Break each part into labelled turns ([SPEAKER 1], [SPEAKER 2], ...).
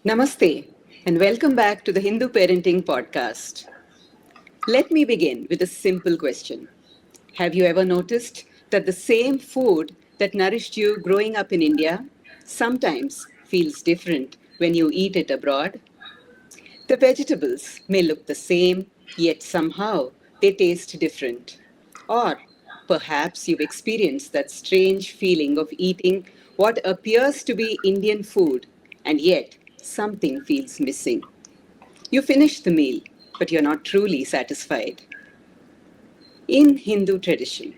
[SPEAKER 1] Namaste, and welcome back to the Hindu Parenting Podcast. Let me begin with a simple question. Have you ever noticed that the same food that nourished you growing up in India sometimes feels different when you eat it abroad? The vegetables may look the same, yet somehow they taste different. Or perhaps you've experienced that strange feeling of eating what appears to be Indian food and yet something feels missing. You finish the meal, but you're not truly satisfied. In Hindu tradition,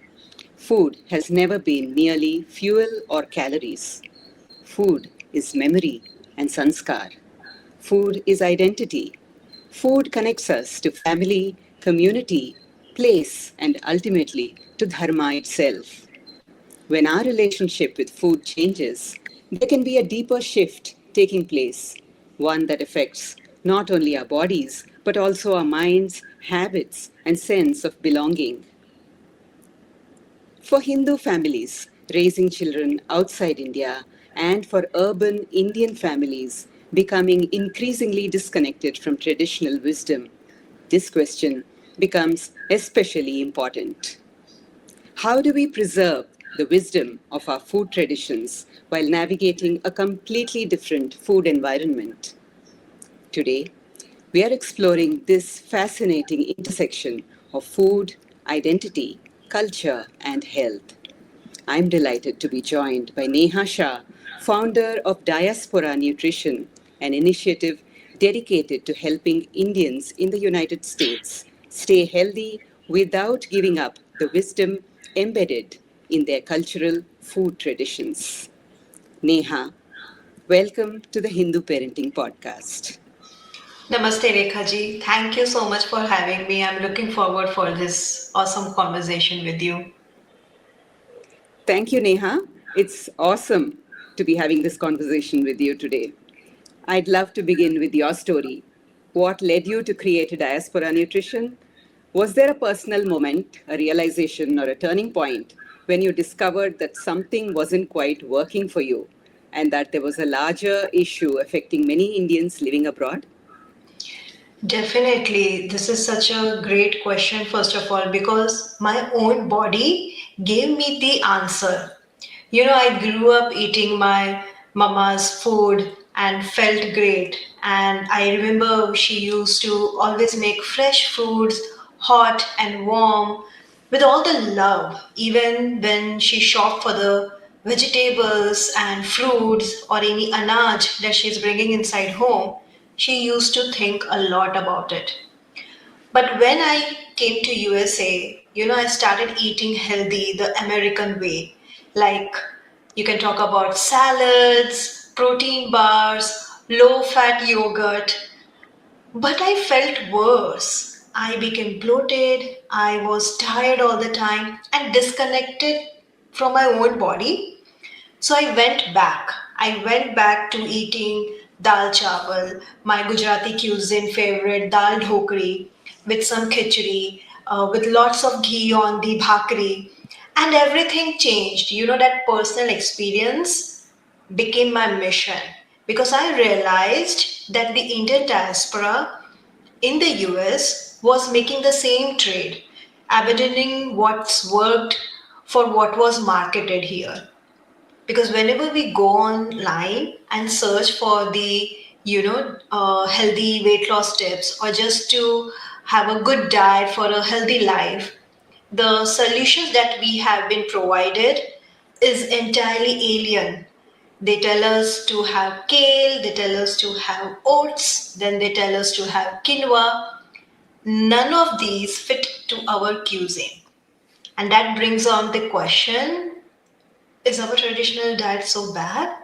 [SPEAKER 1] food has never been merely fuel or calories. Food is memory and sanskar. Food is identity. Food connects us to family, community, place, and ultimately to dharma itself. When our relationship with food changes, there can be a deeper shift taking place, one that affects not only our bodies, but also our minds, habits, and sense of belonging. For Hindu families raising children outside India and for urban Indian families becoming increasingly disconnected from traditional wisdom, this question becomes especially important. How do we preserve the wisdom of our food traditions while navigating a completely different food environment? Today, we are exploring this fascinating intersection of food, identity, culture, and health. I'm delighted to be joined by Neha Shah, founder of Diaspora Nutrition, an initiative dedicated to helping Indians in the United States stay healthy without giving up the wisdom embedded in their cultural food traditions. Neha, welcome to the Hindu Parenting Podcast.
[SPEAKER 2] Namaste Rekha ji. Thank you so much for having me. I'm looking forward for this awesome conversation with you.
[SPEAKER 1] Thank you, Neha. It's awesome to be having this conversation with you today. I'd love to begin with your story. What led you to create Diaspora Nutrition? Was there a personal moment, a realization, or a turning point when you discovered that something wasn't quite working for you and that there was a larger issue affecting many Indians living abroad?
[SPEAKER 2] Definitely, this is such a great question, first of all, because my own body gave me the answer. I grew up eating my mama's food and felt great. And I remember she used to always make fresh foods, hot and warm, with all the love, even when she shopped for the vegetables and fruits or any anaj that she's bringing inside home. She used to think a lot about it. But when I came to USA, I started eating healthy the American way. Like you can talk about salads, protein bars, low fat yogurt. But I felt worse. I became bloated, I was tired all the time and disconnected from my own body. So I went back. I went back to eating dal chawal, my Gujarati cuisine favorite dal dhokri with some khichdi, with lots of ghee on the bhakri, and everything changed. That personal experience became my mission because I realized that the Indian diaspora in the US was making the same trade, abandoning what's worked for what was marketed here, because whenever we go online and search for the healthy weight loss tips or just to have a good diet for a healthy life, the solutions that we have been provided is entirely alien. They tell us to have kale, they tell us to have oats, then they tell us to have quinoa. None of these fit to our cuisine, and that brings on the question, is our traditional diet so bad?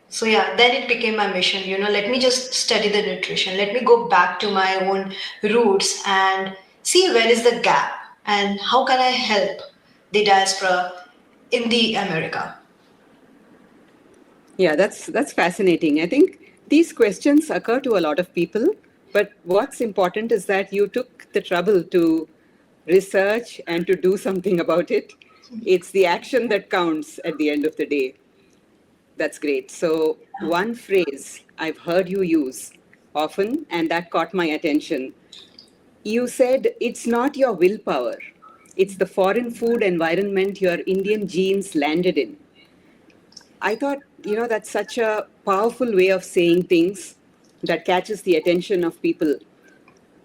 [SPEAKER 2] So yeah, then it became my mission, let me just study the nutrition. Let me go back to my own roots and see where is the gap and how can I help the diaspora in the America.
[SPEAKER 1] Yeah, that's fascinating. I think these questions occur to a lot of people, but what's important is that you took the trouble to research and to do something about it. It's the action that counts at the end of the day. That's great. So, one phrase I've heard you use often, and that caught my attention. You said it's not your willpower, it's the foreign food environment your Indian genes landed in. I thought, that's such a powerful way of saying things that catches the attention of people.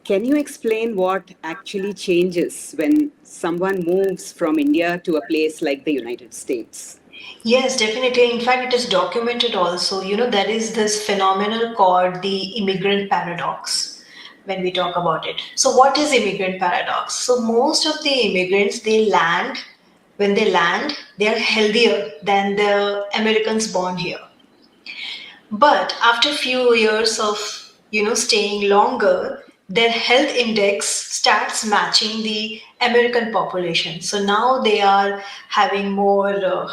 [SPEAKER 1] Can you explain what actually changes when someone moves from India to a place like the United States?
[SPEAKER 2] Yes, definitely. In fact, it is documented also. There is this phenomenon called the immigrant paradox when we talk about it. So, what is immigrant paradox? So, most of the immigrants, when they land, they are healthier than the Americans born here. But after a few years of staying longer, their health index starts matching the American population. So now they are having more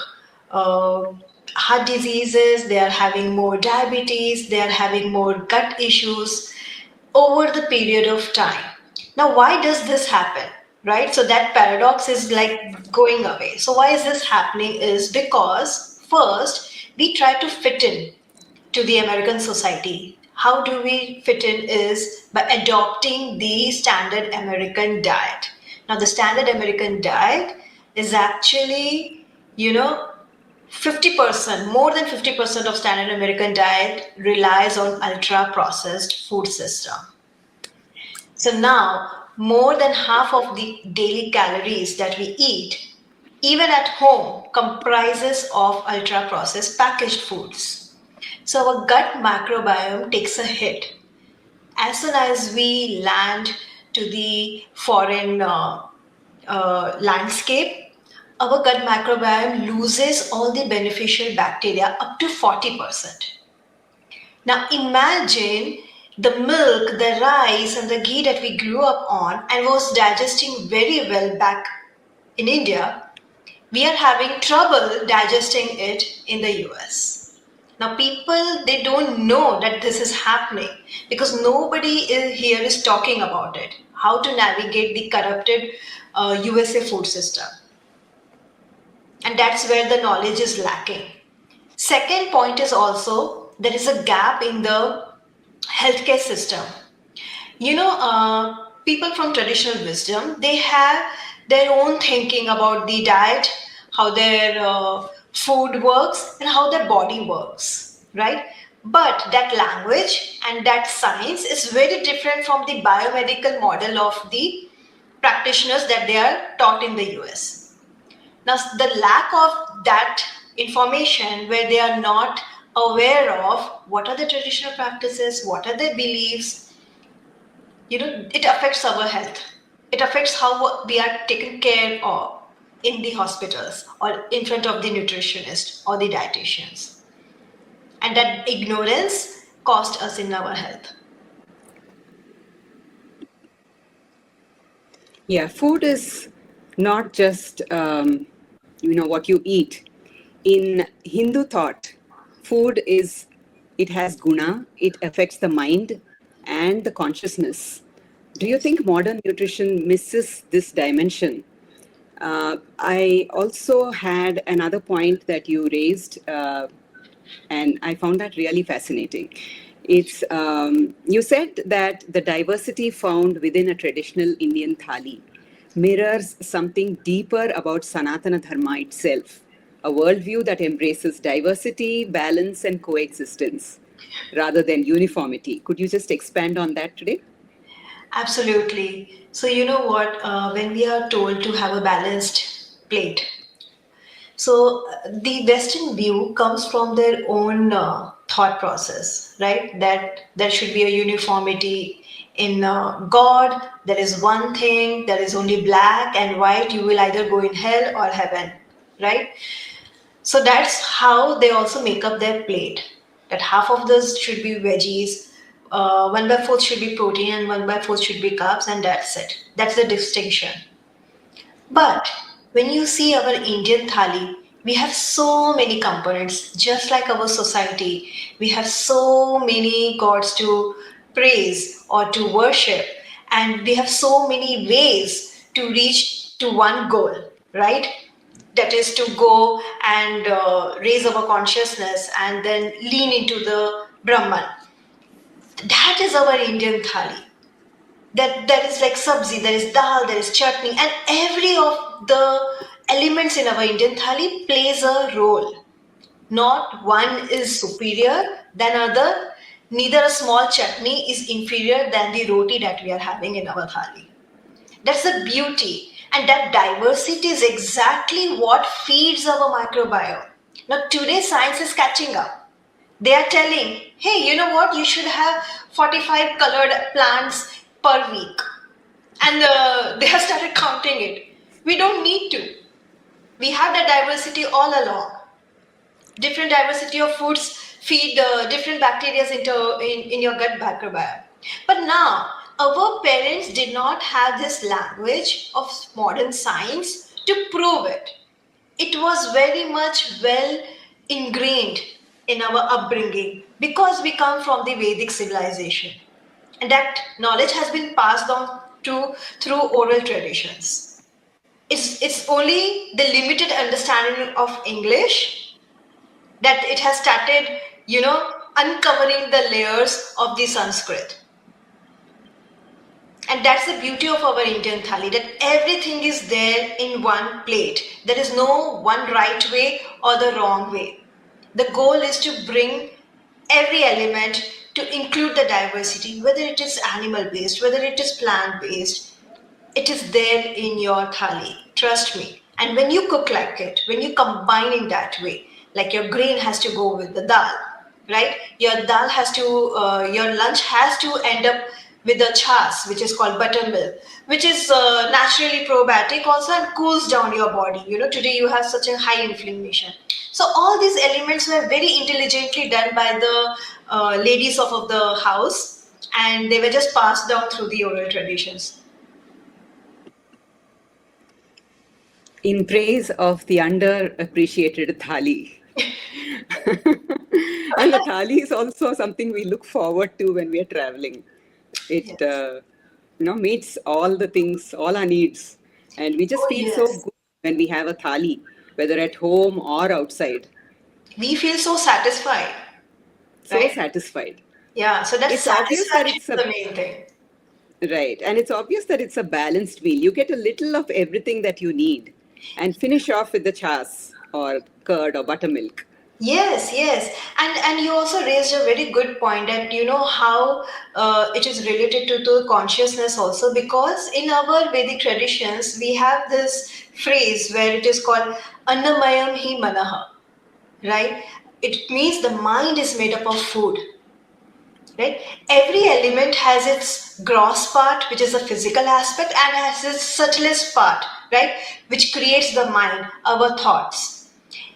[SPEAKER 2] heart diseases, they are having more diabetes, they are having more gut issues over the period of time. Now, why does this happen? Right? So that paradox is like going away. So why is this happening? Is because first we try to fit in to the American society. How do we fit in is by adopting the standard American diet. Now, the standard American diet is actually, you know, 50%, more than 50% of standard American diet relies on ultra processed food system. So now, more than half of the daily calories that we eat, even at home, comprises of ultra processed packaged foods. So our gut microbiome takes a hit. As soon as we land to the foreign landscape, our gut microbiome loses all the beneficial bacteria up to 40%. Now imagine the milk, the rice, and the ghee that we grew up on and was digesting very well back in India. We are having trouble digesting it in the US. Now, people they don't know that this is happening because here is talking about it. How to navigate the corrupted USA food system, and that's where the knowledge is lacking. Second point is also there is a gap in the healthcare system. People from traditional wisdom, they have their own thinking about the diet, how their food works, and how their body works, right? But that language and that science is very different from the biomedical model of the practitioners that they are taught in the US. Now, the lack of that information where they are not aware of what are the traditional practices, what are their beliefs, it affects our health. It affects how we are taken care of in the hospitals or in front of the nutritionist or the dietitians. And that ignorance cost us in our health.
[SPEAKER 1] Yeah, food is not just what you eat. In Hindu thought, food is it has guna, it affects the mind and the consciousness. Do you think modern nutrition misses this dimension? I also had another point that you raised, and I found that really fascinating. It's you said that the diversity found within a traditional Indian thali mirrors something deeper about Sanatana Dharma itself, a worldview that embraces diversity, balance, and coexistence rather than uniformity. Could you just expand on that today?
[SPEAKER 2] Absolutely. So, you know what? When we are told to have a balanced plate, so the Western view comes from their own thought process, right? That there should be a uniformity in God. There is one thing. There is only black and white. You will either go in hell or heaven, right? So that's how they also make up their plate. That half of this should be veggies, one by fourth should be protein, and one by fourth should be carbs, and that's it. That's the distinction. But when you see our Indian thali, we have so many components, just like our society. We have so many gods to praise or to worship, and we have so many ways to reach to one goal, right? That is to go and raise our consciousness and then lean into the Brahman. That is our Indian thali. That there is like sabzi, there is dal, there is chutney, and every of the elements in our Indian thali plays a role. Not one is superior than other. Neither a small chutney is inferior than the roti that we are having in our thali. That's the beauty. And that diversity is exactly what feeds our microbiome. Now, today science is catching up. They are telling, hey, you know what? You should have 45 colored plants per week. And they have started counting it. We don't need to. We have that diversity all along. Different diversity of foods feed different bacteria in your gut microbiome. But now, our parents did not have this language of modern science to prove it. It was very much well ingrained in our upbringing because we come from the Vedic civilization. And that knowledge has been passed on through oral traditions. It's only the limited understanding of English that it has started, uncovering the layers of the Sanskrit. And that's the beauty of our Indian thali, that everything is there in one plate. There is no one right way or the wrong way. The goal is to bring every element to include the diversity, whether it is animal based, whether it is plant based, it is there in your thali. Trust me. And when you cook like it, when you combine in that way, like your grain has to go with the dal, right? Your dal has to, your lunch has to end up with the chas, which is called buttermilk, which is naturally probiotic also and cools down your body. Today you have such a high inflammation. So all these elements were very intelligently done by the ladies of the house, and they were just passed down through the oral traditions.
[SPEAKER 1] In praise of the underappreciated thali. And the thali is also something we look forward to when we are traveling. It
[SPEAKER 2] Yes.
[SPEAKER 1] meets all the things, all our needs, and we just
[SPEAKER 2] Oh,
[SPEAKER 1] feel so
[SPEAKER 2] yes.
[SPEAKER 1] good when we have a thali, whether at home or outside.
[SPEAKER 2] We feel so satisfied,
[SPEAKER 1] So
[SPEAKER 2] right?
[SPEAKER 1] satisfied.
[SPEAKER 2] Yeah, so that
[SPEAKER 1] It's obvious that
[SPEAKER 2] satisfaction
[SPEAKER 1] it's
[SPEAKER 2] is
[SPEAKER 1] a
[SPEAKER 2] the main thing.
[SPEAKER 1] right, and it's obvious that it's a balanced meal. You get a little of everything that you need, and finish off with the chas or curd or buttermilk.
[SPEAKER 2] Yes, yes, and you also raised a very good point that you know how it is related to the consciousness also, because in our Vedic traditions we have this phrase where it is called Annamayam hi manaha, right? It means the mind is made up of food, right? Every element has its gross part, which is the physical aspect, and has its subtlest part, right, which creates the mind, our thoughts.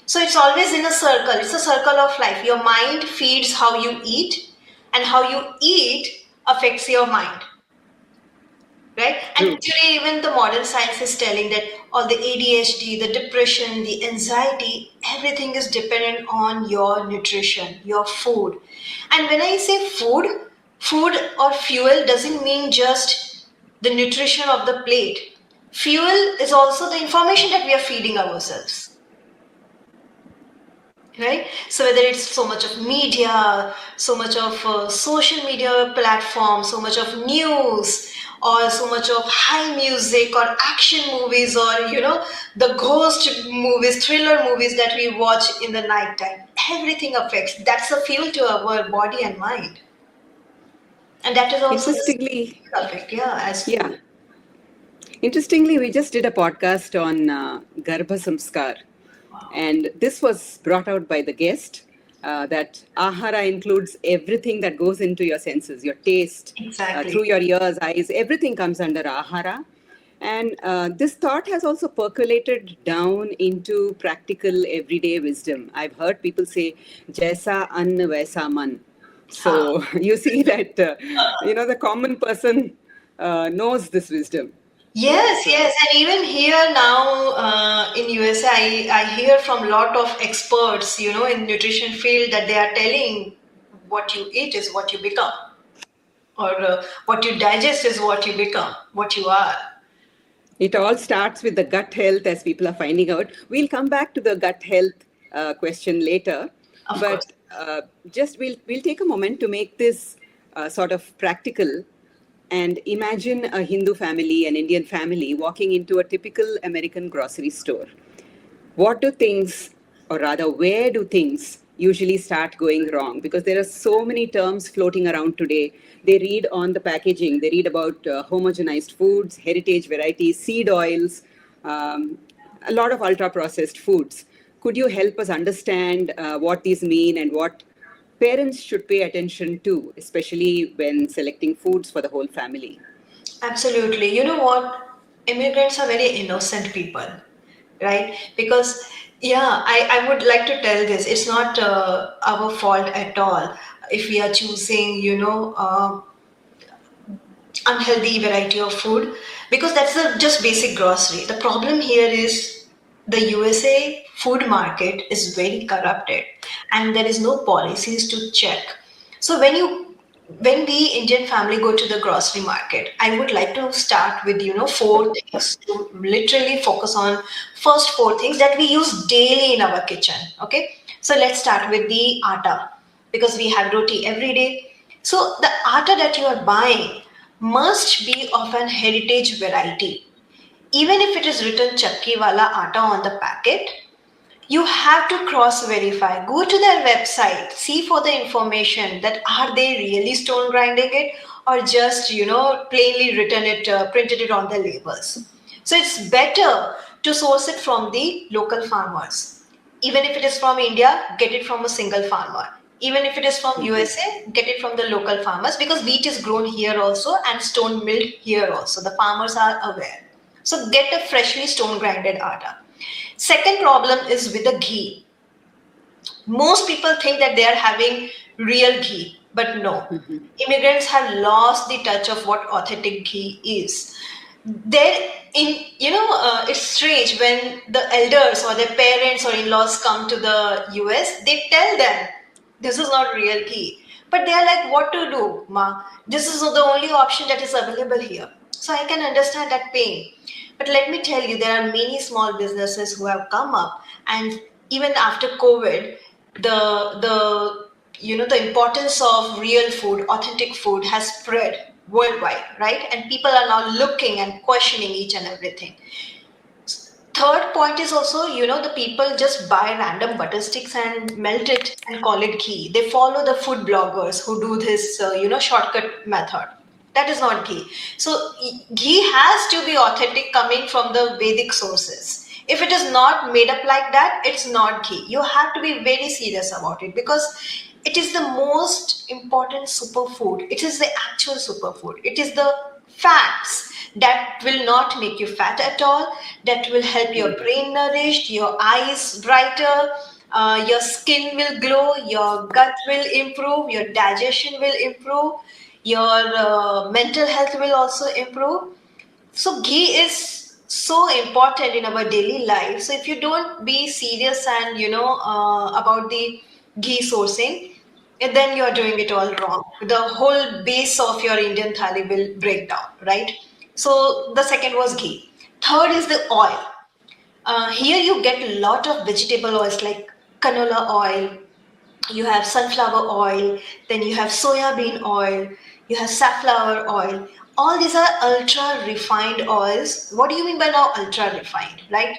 [SPEAKER 2] So it's always in a circle. It's a circle of life. Your mind feeds how you eat, and how you eat affects your mind, right? And
[SPEAKER 1] True.
[SPEAKER 2] today even the modern science is telling that all the ADHD, the depression, the anxiety, everything is dependent on your nutrition, your food. And when I say food, food or fuel doesn't mean just the nutrition of the plate. Fuel is also the information that we are feeding ourselves, right? So whether it's so much of media, so much of social media platforms, so much of news, or so much of high music or action movies, or the ghost movies, thriller movies that we watch in the night time, everything affects. That's a fuel to our body and mind, and that is also the
[SPEAKER 1] Interestingly,
[SPEAKER 2] same effect, yeah, as
[SPEAKER 1] yeah.
[SPEAKER 2] food.
[SPEAKER 1] Interestingly, we just did a podcast on Garbha Samskar,
[SPEAKER 2] Wow.
[SPEAKER 1] and this was brought out by the guest that ahara includes everything that goes into your senses, your taste, through
[SPEAKER 2] Exactly.
[SPEAKER 1] your ears, eyes, everything comes under ahara. And this thought has also percolated down into practical everyday wisdom. I've heard people say, Jaisa ann vaisa man.
[SPEAKER 2] Huh.
[SPEAKER 1] So you see that, the common person knows this wisdom.
[SPEAKER 2] Yes,
[SPEAKER 1] So
[SPEAKER 2] yes, and even here now in USA, I hear from a lot of experts, in nutrition field that they are telling what you eat is what you become, or what you digest is what you become, what you are.
[SPEAKER 1] it all starts with the gut health, as people are finding out. We'll come back to the gut health question later,
[SPEAKER 2] Of course.
[SPEAKER 1] but just we'll take a moment to make this sort of practical, and imagine a Hindu family, an Indian family, walking into a typical American grocery store. What do things, or rather, where do things usually start going wrong? Because there are so many terms floating around today. They read on the packaging, they read about homogenized foods, heritage varieties, seed oils, um, a lot of ultra processed foods. Could you help us understand what these mean and what parents should pay attention to, especially when selecting foods for the whole family?
[SPEAKER 2] Absolutely. You know what? Immigrants are very innocent people, right? Because, yeah, I would like to tell this. It's not our fault at all if we are choosing, unhealthy variety of food, because that's the just basic grocery. The problem here is the USA food market is very corrupted and there is no policies to check. So when we Indian family go to the grocery market, I would like to start with four things to literally focus on. First four things that we use daily in our kitchen. Okay, so let's start with the atta, because we have roti every day. So the atta that you are buying must be of an heritage variety. Even if it is written chakki wala atta on the packet, you have to cross verify. Go to their website, see for the information that are they really stone grinding it or just plainly written it, printed it on the labels. So it's better to source it from the local farmers. Even if it is from India, get it from a single farmer. Even if it is from
[SPEAKER 1] Mhm.
[SPEAKER 2] USA, get it from the local farmers, because wheat is grown here also and stone milled here also. The farmers are aware. So get a freshly stone grinded atta. Second problem is with the ghee. Most people think that they are having real ghee, but no.
[SPEAKER 1] Mhm.
[SPEAKER 2] Immigrants have lost the touch of what authentic ghee is. There, it's strange when the elders or their parents or in-laws come to the US. They tell them this is not real ghee, but they are like, "What to do, ma? This is the only option that is available here." So I can understand that pain. But let me tell you, there are many small businesses who have come up, and even after COVID, the importance of real food, authentic food, has spread worldwide, right? And people are now looking and questioning each and everything. Third point is also, the people just buy random butter sticks and melt it and call it ghee. They follow the food bloggers who do this, shortcut method. That is not ghee. So ghee has to be authentic, coming from the Vedic sources. If it is not made up like that, it's not ghee. You have to be very serious about it, because it is the most important superfood. It is the actual superfood. It is the fats that will not make you fat at all, that will help your brain nourished, your eyes brighter, your skin will glow, your gut will improve, your digestion will improve, your mental health will also improve. So ghee is so important in our daily life. So if you don't be serious and about the ghee sourcing, then you are doing it all wrong. The whole base of your Indian thali will break down, right? So the second was ghee. Third is the oil. Here you get a lot of vegetable oils like canola oil, you have sunflower oil, then you have soya bean oil, you have safflower oil. All these are ultra refined oils. What do you mean by now ultra refined? Right?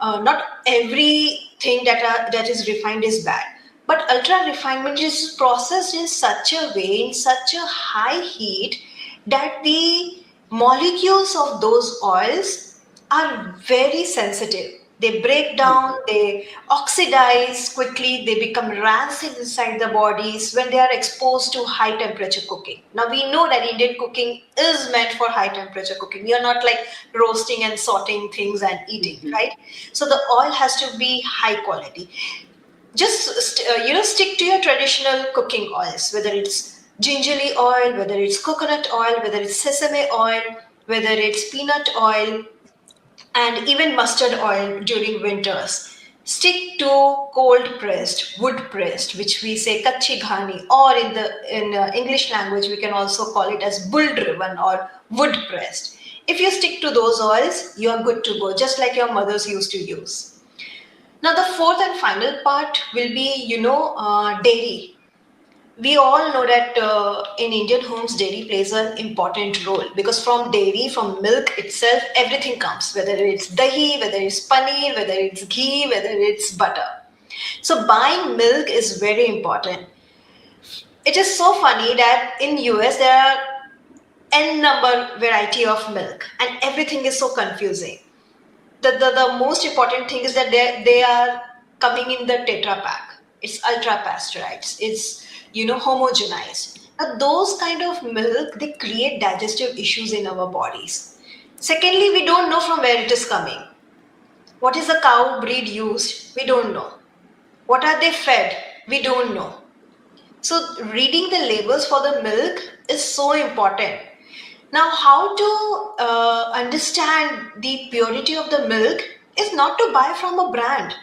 [SPEAKER 2] Not everything that is refined is bad, but ultra refinement is processed in such a way, in such a high heat, that the molecules of those oils are very sensitive. They break down, they oxidize quickly, they become rancid inside the bodies when they are exposed to high temperature cooking. Now we know that Indian cooking is meant for high temperature cooking. We are not like roasting and sauteing things and eating,
[SPEAKER 1] Mhm.
[SPEAKER 2] right? So the oil has to be high quality. Just stick to your traditional cooking oils, whether it's gingerly oil, whether it's coconut oil, whether it's sesame oil, whether it's peanut oil, and even mustard oil during winters. Stick to cold pressed, wood pressed, which we say kachi ghani, or in English language we can also call it as bull driven or wood pressed. If you stick to those oils, you are good to go, just like your mothers used to use. Now, the fourth and final part will be, dairy. We all know that in Indian homes, dairy plays an important role because from dairy, from milk itself, everything comes, whether it's dahi, whether it's paneer, whether it's ghee, whether it's butter. So buying milk is very important. It is so funny that in US there are n number variety of milk and everything is so confusing. The most important thing is that they are coming in the Tetra Pak. It's ultra pasteurized. It's homogenized. Now those kind of milk they create digestive issues in our bodies. Secondly, we don't know from where it is coming. What is the cow breed used? We don't know. What are they fed? We don't know. So reading the labels for the milk is so important. Now, how to understand the purity of the milk is not to buy from a brand.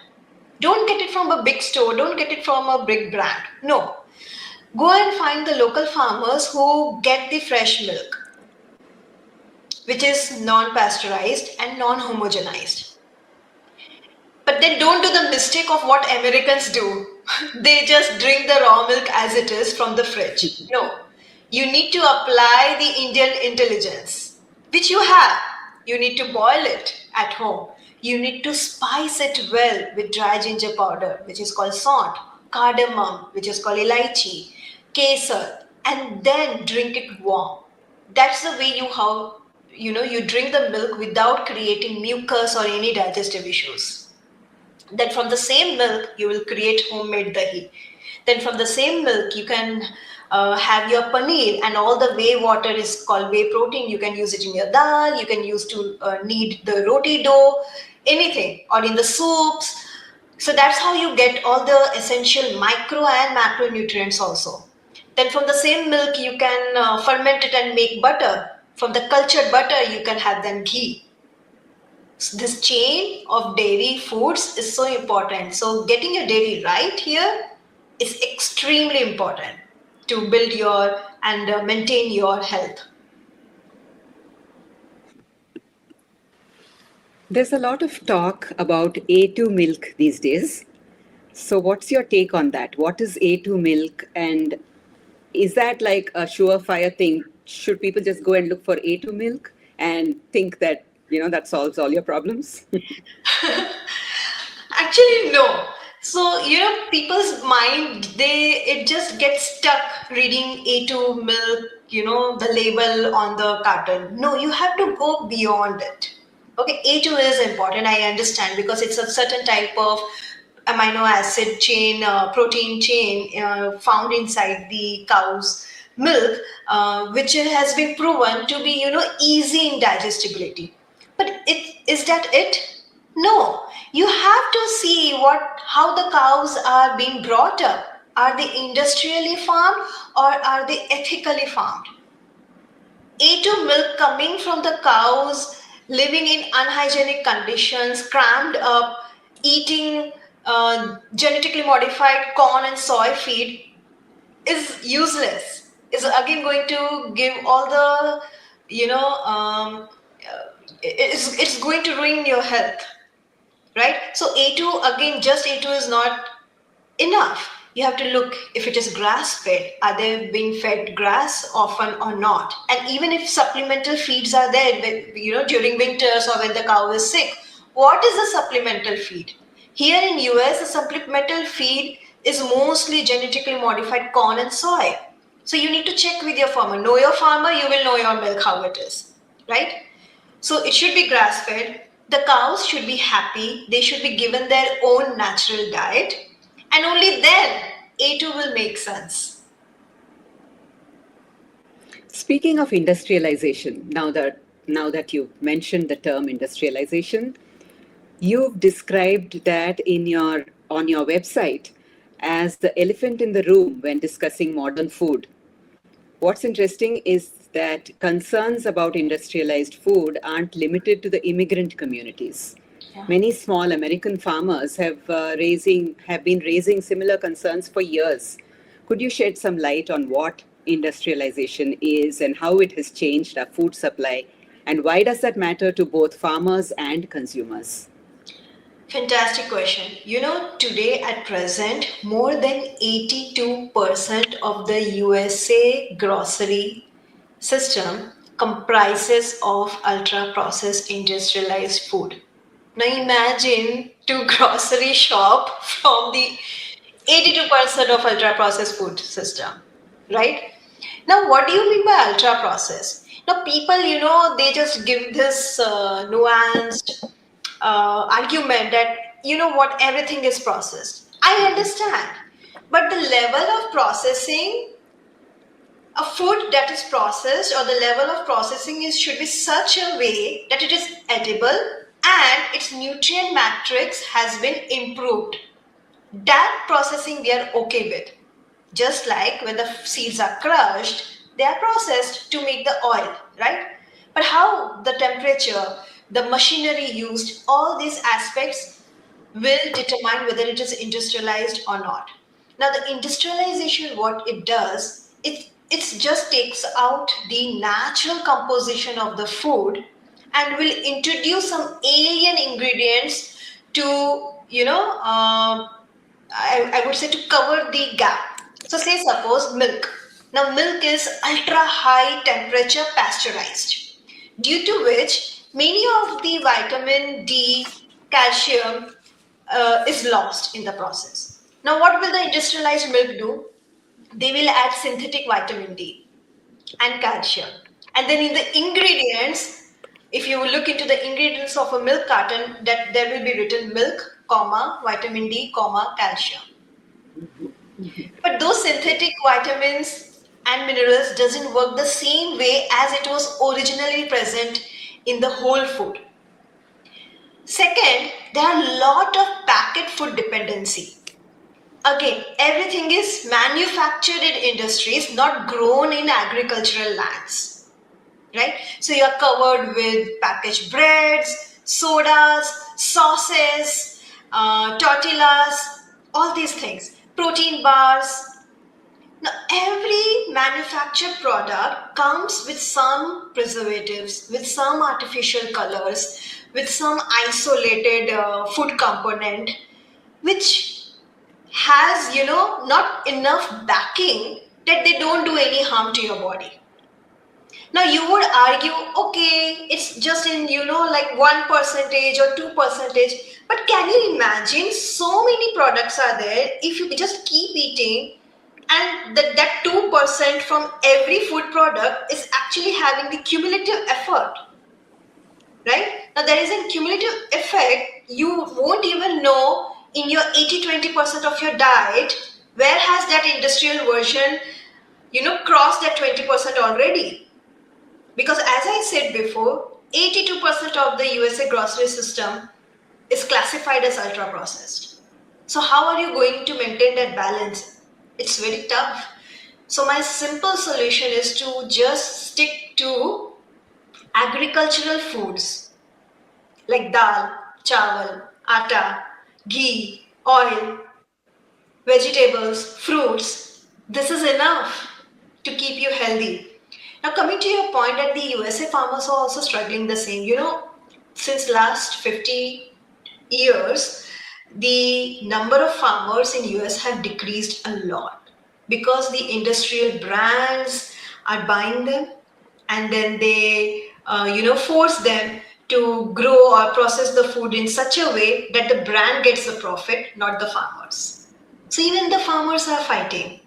[SPEAKER 2] Don't get it from a big store. Don't get it from a big brand. No. Go and find the local farmers who get the fresh milk, which is non-pasteurized and non-homogenized. But then don't do the mistake of what Americans do. They just drink the raw milk as it is from the fridge. No. You need to apply the Indian intelligence, which you have. You need to boil it at home. You need to spice it well with dry ginger powder, which is called saunt, cardamom, which is called elaichi, kesar, and then drink it warm. That's the way you drink the milk without creating mucus or any digestive issues. Then from the same milk you will create homemade dahi. Then from the same milk you can have your paneer, and all the whey water is called whey protein. You can use it in your dal, you can use to knead the roti dough, anything, or in the soups. So that's how you get all the essential micro and macronutrients also. Then from the same milk you can ferment it and make butter. From the cultured butter you can have then ghee. So this chain of dairy foods is so important. So getting your dairy right here is extremely important to build your and maintain your health.
[SPEAKER 1] There's a lot of talk about A2 milk these days. So, what's your take on that? What is A2 milk, and is that like a surefire thing? Should people just go and look for A2 milk and think that, that solves all your problems?
[SPEAKER 2] Actually, no. So, people's mind, it just gets stuck reading A2 milk, the label on the carton. No, you have to go beyond it. Okay, A2 is important, I understand, because it's a certain type of amino acid chain, protein chain found inside the cow's milk, which has been proven to be, easy in digestibility. But is that it? No, you have to see how the cows are being brought up. Are they industrially farmed or are they ethically farmed? A2 milk coming from the cows living in unhygienic conditions, crammed up, eating genetically modified corn and soy feed is useless. Is again going to give all the, it's going to ruin your health, right? So A2, again, just A2 is not enough. You have to look if it is grass fed. Are they being fed grass often or not? And even if supplemental feeds are there, during winters or when the cow is sick, what is the supplemental feed? Here in US, the supplemental feed is mostly genetically modified corn and soy. So you need to check with your farmer. Know your farmer, you will know your milk how it is, right? So it should be grass fed. The cows should be happy. They should be given their own natural diet. And only then A2 will make sense.
[SPEAKER 1] Speaking of industrialization, now that you mentioned the term industrialization, you've described that on your website as the elephant in the room when discussing modern food. What's interesting is that concerns about industrialized food aren't limited to the immigrant communities.
[SPEAKER 2] Yeah.
[SPEAKER 1] Many small American farmers have been raising similar concerns for years. Could you shed some light on what industrialization is and how it has changed our food supply, and why does that matter to both farmers and consumers?
[SPEAKER 2] Fantastic question. Today at present, more than 82% of the USA grocery system comprises of ultra processed industrialized food. Now imagine to grocery shop from the 82% of ultra processed food system, right? Now, what do you mean by ultra processed? Now, people, they just give this nuanced argument that, what, everything is processed. I understand. But the level of processing a food that is processed, or the level of processing is should be such a way that it is edible and its nutrient matrix has been improved. That processing we are okay with. Just like when the seeds are crushed, they are processed to make the oil, right? But how the temperature, the machinery used, all these aspects will determine whether it is industrialized or not. Now, the industrialization, what it does, it just takes out the natural composition of the food and will introduce some alien ingredients to, I would say, to cover the gap. So, say, suppose milk. Now, milk is ultra high temperature pasteurized, due to which many of the vitamin D, calcium is lost in the process. Now, what will the industrialized milk do? They will add synthetic vitamin D and calcium. And then in the ingredients, if you look into the ingredients of a milk carton, that there will be written milk, comma, vitamin D, comma, calcium. But those synthetic vitamins and minerals doesn't work the same way as it was originally present in the whole food. Second, there are a lot of packet food dependency. Again, everything is manufactured in industries, not grown in agricultural lands. Right? So you're covered with packaged breads, sodas, sauces, tortillas, all these things, protein bars. Now, every manufactured product comes with some preservatives, with some artificial colors, with some isolated food component, which has, not enough backing that they don't do any harm to your body. Now you would argue, okay, it's just in, like 1% or 2%. But can you imagine so many products are there if you just keep eating, and that 2% from every food product is actually having the cumulative effort, right? Now there is a cumulative effect. You won't even know in your 80-20% of your diet where has that industrial version, crossed that 20% already. Because as I said before, 82% of the USA grocery system is classified as ultra processed. So how are you going to maintain that balance? It's very tough. So my simple solution is to just stick to agricultural foods like dal, chawal, atta, ghee, oil, vegetables, fruits. This is enough to keep you healthy. Now, coming to your point that the USA farmers are also struggling the same. Since last 50 years, the number of farmers in US have decreased a lot because the industrial brands are buying them, and then they, force them to grow or process the food in such a way that the brand gets the profit, not the farmers. So even the farmers are fighting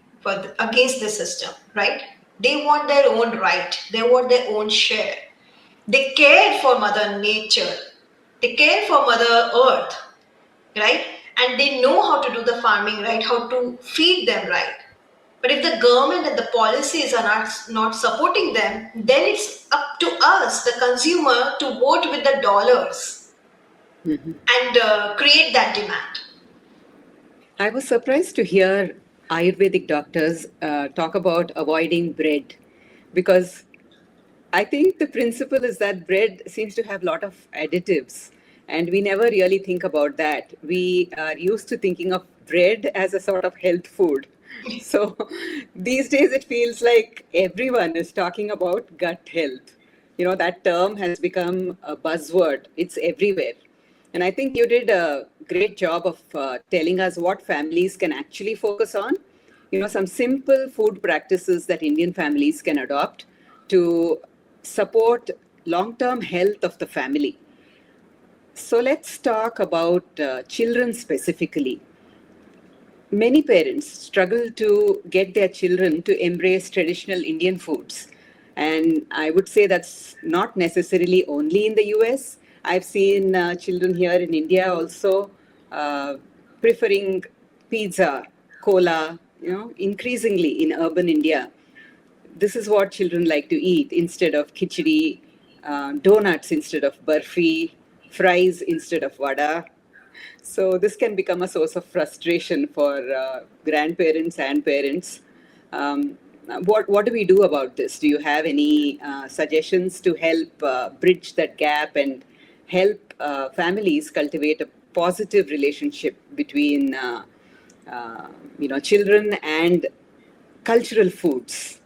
[SPEAKER 2] against the system, right? They want their own right. They want their own share. They care for Mother Nature. They care for Mother Earth, right? And they know how to do the farming right, how to feed them right. But if the government and the policies are not supporting them, then it's up to us, the consumer, to vote with the dollars and create that demand.
[SPEAKER 1] I was surprised to hear Ayurvedic doctors talk about avoiding bread because I think the principle is that bread seems to have a lot of additives, and we never really think about that. We are used to thinking of bread as a sort of health food. So these days it feels like everyone is talking about gut health. That term has become a buzzword, it's everywhere. And I think you did a great job of telling us what families can actually focus on. Some simple food practices that Indian families can adopt to support long term health of the family. So let's talk about children specifically. Many parents struggle to get their children to embrace traditional Indian foods. And I would say that's not necessarily only in the US. I've seen children here in India also uh, preferring pizza, cola, increasingly in urban India. This is what children like to eat instead of khichdi, donuts instead of barfi, fries instead of vada. So this can become a source of frustration for grandparents and parents. Um, what do we do about this? Do you have any suggestions to help bridge that gap and help families cultivate a positive relationship between children and cultural foods?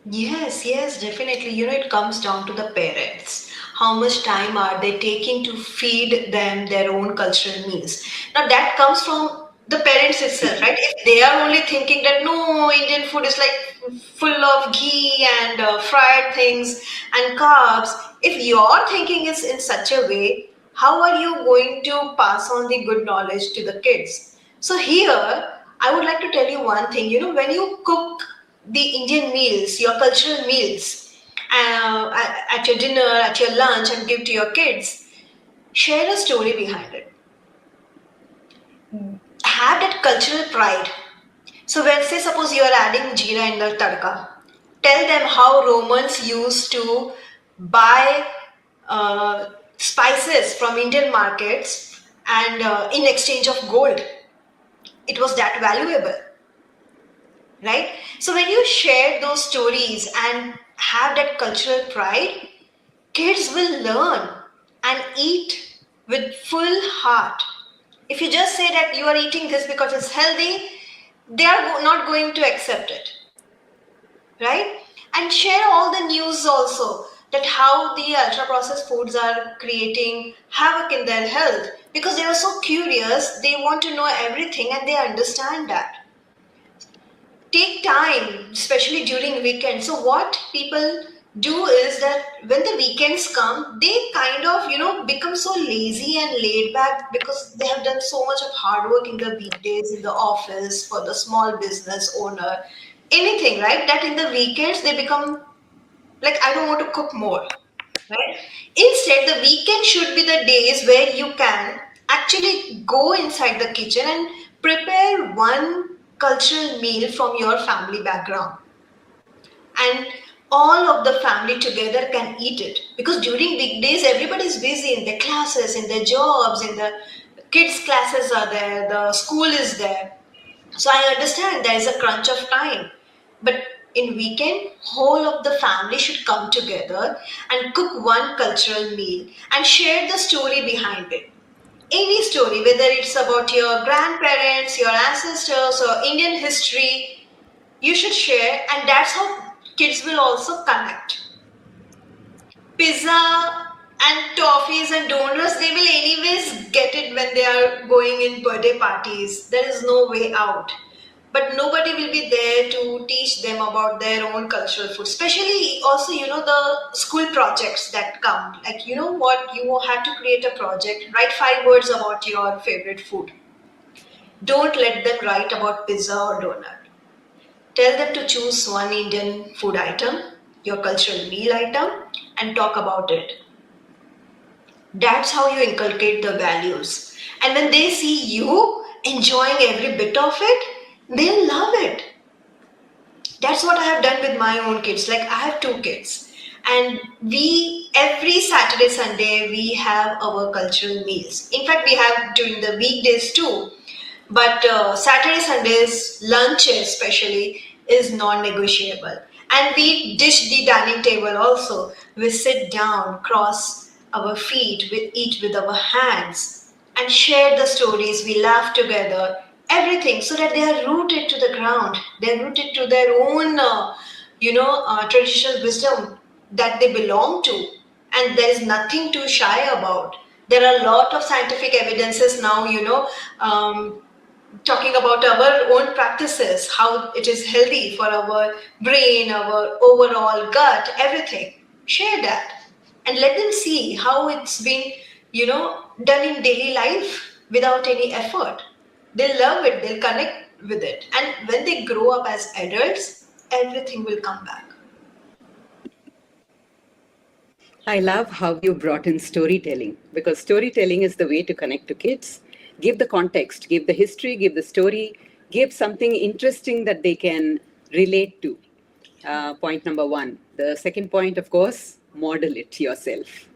[SPEAKER 2] Yes, definitely. It comes down to the parents. How much time are they taking to feed them their own cultural meals? Now, that comes from the parents itself, right? If they are only thinking that no, Indian food is like full of ghee and fried things and carbs, if your thinking is in such a way, how are you going to pass on the good knowledge to the kids? So, here, I would like to tell you one thing. When you cook the Indian meals, your cultural meals, at your dinner, at your lunch, and give to your kids, share a story behind it. Have that cultural pride. So, when say suppose you are adding jeera in the tadka, tell them how Romans used to buy spices from Indian markets and in exchange of gold. It was that valuable, right? So when you share those stories and have that cultural pride, kids will learn and eat with full heart. If you just say that you are eating this because it's healthy, they are not going to accept it, right? And share all the news also, that how the ultra processed foods are creating havoc in their health, because they are so curious, they want to know everything and they understand that. Take time, especially during weekends. So what people do is that when the weekends come, they kind of, become so lazy and laid back because they have done so much of hard work in the weekdays, in the office, for the small business owner, anything, right? That in the weekends they become like, I don't want to cook more, right? Instead, the weekend should be the days where you can actually go inside the kitchen and prepare one cultural meal from your family background, and all of the family together can eat it, because during weekdays everybody is busy in their classes, in their jobs, in the kids classes are there, the school is there. So I understand there is a crunch of time, but in weekend, whole of the family should come together and cook one cultural meal and share the story behind it. Any story, whether it's about your grandparents, your ancestors, or Indian history, you should share, and that's how kids will also connect. Pizza and toffees and donuts, they will anyways get it when they are going in birthday parties. There is no way out. But nobody will be there to teach them about their own cultural food. Especially also, the school projects that come. Like, you know what, you have to create a project, write 5 words about your favorite food. Don't let them write about pizza or donut. Tell them to choose one Indian food item, your cultural meal item, and talk about it. That's how you inculcate the values. And when they see you enjoying every bit of it, they'll love it. That's what I have done with my own kids. Like, I have 2 kids, and we every Saturday, Sunday, we have our cultural meals. In fact, we have during the weekdays too. But Saturday, Sundays, lunches especially is non-negotiable. And we dish the dining table also. We sit down, cross our feet, we eat with our hands, and share the stories. We laugh together, everything, so that they are rooted to the ground. They are rooted to their own, traditional wisdom that they belong to, and there is nothing to shy about. There are a lot of scientific evidences now, talking about our own practices, how it is healthy for our brain, our overall gut, everything. Share that and let them see how it's been, done in daily life without any effort. They'll love it, they'll connect with it. And when they grow up as adults, everything will come back.
[SPEAKER 1] I love how you brought in storytelling because storytelling is the way to connect to kids. Give the context, give the history, give the story, give something interesting that they can relate to. Point number one. The second point, of course, model it yourself.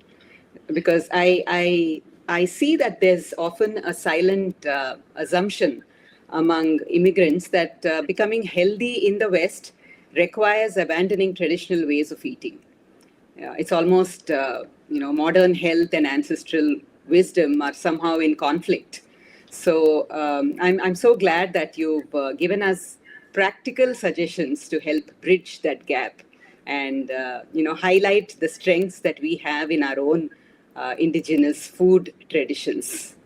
[SPEAKER 1] Because I see that there's often a silent assumption among immigrants that becoming healthy in the West requires abandoning traditional ways of eating. It's almost, modern health and ancestral wisdom are somehow in conflict. So I'm so glad that you've given us practical suggestions to help bridge that gap and, highlight the strengths that we have in our own indigenous food traditions.